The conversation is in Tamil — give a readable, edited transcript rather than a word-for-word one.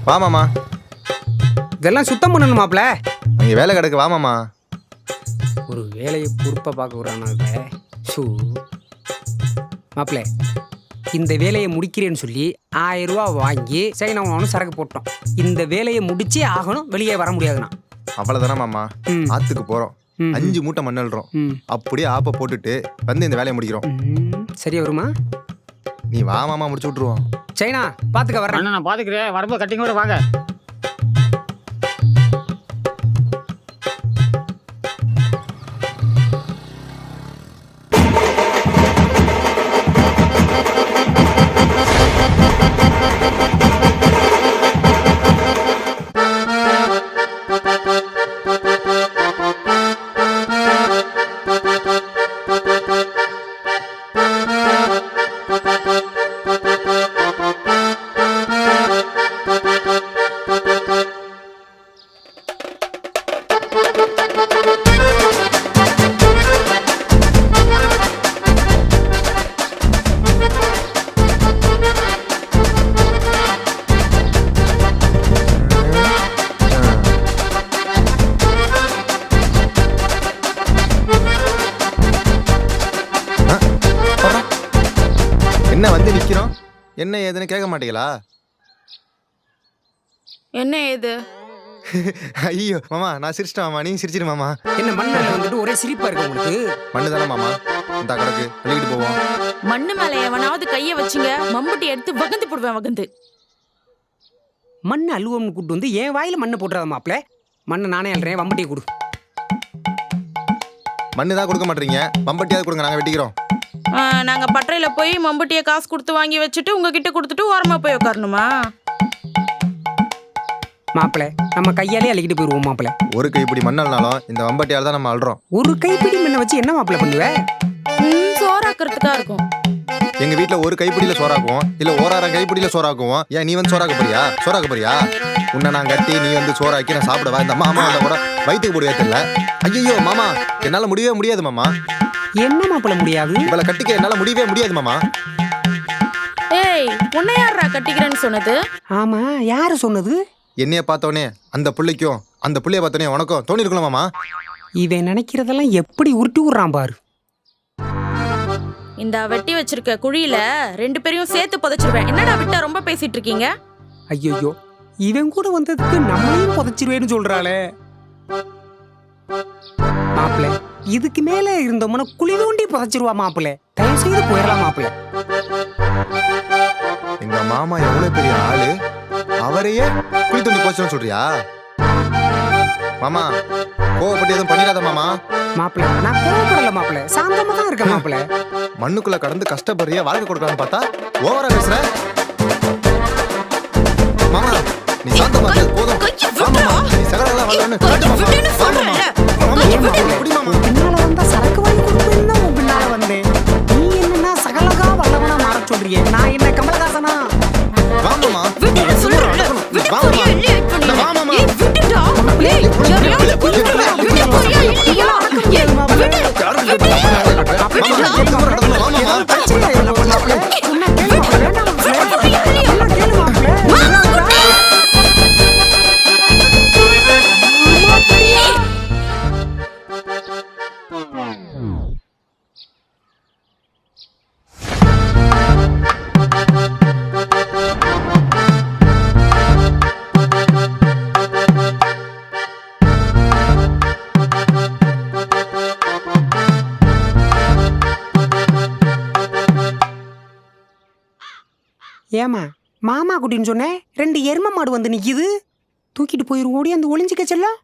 வா மாமா. இதெல்லாம் சுத்தம் பண்ணணும் மாப்பிள. இங்கே வேலை கிடக்கு, வா மாமா. ஒரு வேலையை பொறுப்பாக பார்க்க விட்றானாங்க. ஷூ மாப்பிள, இந்த வேலையை முடிக்கிறேன்னு சொல்லி 1000 ரூபா வாங்கி சைனாவும் சரக்கு போட்டோம். இந்த வேலையை முடிச்சே ஆகணும், வெளியே வர முடியாதுண்ணா. அவ்வளோதானே மாமா. ஆற்றுக்கு போகிறோம், 5 மூட்டை மண் அள்ளுறோம். அப்படியே ஆப்பை போட்டுட்டு வந்து இந்த வேலையை முடிக்கிறோம். சரியா வருமா? நீ வா மாமா, முடிச்சு விட்ருவோம். சைனா பார்த்துக்க வர்றேன். நான் பார்த்துக்கிறேன், வரும்போது கட்டிங் கூட வாங்க. என்ன வந்து நிக்கிறோம், என்ன ஏதுன்னு கேட்க மாட்டீங்களா? என்ன ஏது? ஐயோ மாமா, நான் சிரிச்சிட்டேன் மாமா, நீங்க சிரிச்சிரு மாமா. என்ன மண்ணில் வந்துட்டு ஒரே சிரிப்பா இருக்கு உங்களுக்கு? மண்ணு தானே மாமா, இந்த கிடக்கு வெளியிட்டு போவோம். மண்ணு மேல எவனாவது கைய வச்சுங்க, மம்புட்டி எடுத்து வகந்து போடுவேன். வகந்து மண் அழுவம்னு கூட்டு வந்து என் வாயில மண்ணை போட்டுறாத மாப்பிள. மண்ணை நானே அல்றேன், வம்பட்டியை கொடு. மண்ணு தான் கொடுக்க மாட்டீங்க, வம்பட்டியாவது கொடுங்க, நாங்க வெட்டிக்கிறோம். நாங்க பட்டறையில போய் மம்புட்டியை காசு கொடுத்து வாங்கி வச்சுட்டு உங்ககிட்ட கொடுத்துட்டு ஓரமா போய் உட்காரணுமா? மாப்பிள, நம்ம கையாலே அள்ளிக்கிட்டு போயிருவோம் மாப்பிள. ஒரு கைப்பிடி மண்ணல்னாலும் இந்த வம்பட்டியால தான் நம்ம அல்றோம். ஒரு கைப்பிடி மண்ணை வச்சு என்ன மாப்பிள பண்ணுவ? சோறாக்குறதுக்கா இருக்கும். எங்க வீட்டுல ஒரு கைப்பிடியில சோறாக்குவோம், இல்ல 1000 கைப்பிடியில சோறாக்குவோம். ஏன் நீ வந்து சோறாக்க போறியா? உன்னை நான் கட்டி நீ வந்து சோறாக்கி நான் சாப்பிடவா? இந்த மாமா வந்தா கூட வயிற்றுக்கு போடுவே தெரியல. ஐயோ மாமா, என்னால முடியவே முடியாது மாமா. என்ன மாப்பிள முடியாது? இவளை கட்டிக்க என்னால முடியவே முடியாது மாமா. ஏய், உன்னை யாரா கட்டிக்கிறேன்னு சொன்னது? ஆமா, யாரு சொன்னது? என்னைய பார்த்தோன்னே அந்த பிள்ளைக்கும் அந்த பிள்ளைய பார்த்தோன்னே உனக்கும் தோணி இருக்கலாம் மாமா. இவன் நினைக்கிறதெல்லாம் எப்படி உருட்டி விடுறான் பாரு. இந்த வெட்டி வச்சிருக்க குழியில 2 பேரையும் சேர்த்து புதைச்சிருவேன். என்னடா விட்டா ரொம்ப பேசிட்டு இருக்கீங்க? ஐயோ, இவன் கூட வந்ததுக்கு நம்மளையும் புதைச்சிருவேன்னு சொல்றாளே. மாப்பிள, இதுக்கு மேல இருந்தோம்னா குழி தோண்டி புதைச்சிருவா மாப்பிள. தயவு செய்து போயிடலாம் மாப்பிள. எங்க மாமா எவ்வளவு பெரிய ஆளு, அவரையே குழி தோண்டி போச்சுன்னு சொல்றியா? மாமா கோவப்பட்டு எதுவும் பண்ணிடாத மாமா. மாப்பிள, நான் கோவப்படல மாப்பிள, சாந்தமா தான் இருக்கேன் மாப்பிள. மண்ணுக்குள்ள கடந்து கஷ்டப்படுறிய வாழ்க்கை கொடுக்கலான்னு பார்த்தா ஓவரா பேசுற. மாமா நீ சாந்தமா இரு, போதும். நீ சகலெல்லாம் வரலன்னு காட்டு மாமா. பின்னால வந்தா சரக்கு வாங்கி கொடுப்பேன்னு தான் உன் பின்னால வந்தேன். நீ என்னன்னா சகலகா வல்லவனா மாற சொல்றியே, நான் என்ன கமலஹாசனா? வாமாமா ஏமா மாமா குட்டின்னு சொன்னேன், 2 எரும மாடு வந்து நிக்குது. தூக்கிட்டு போயிரு, ஓடி அந்த ஒளிஞ்சிக்க செல்லம்.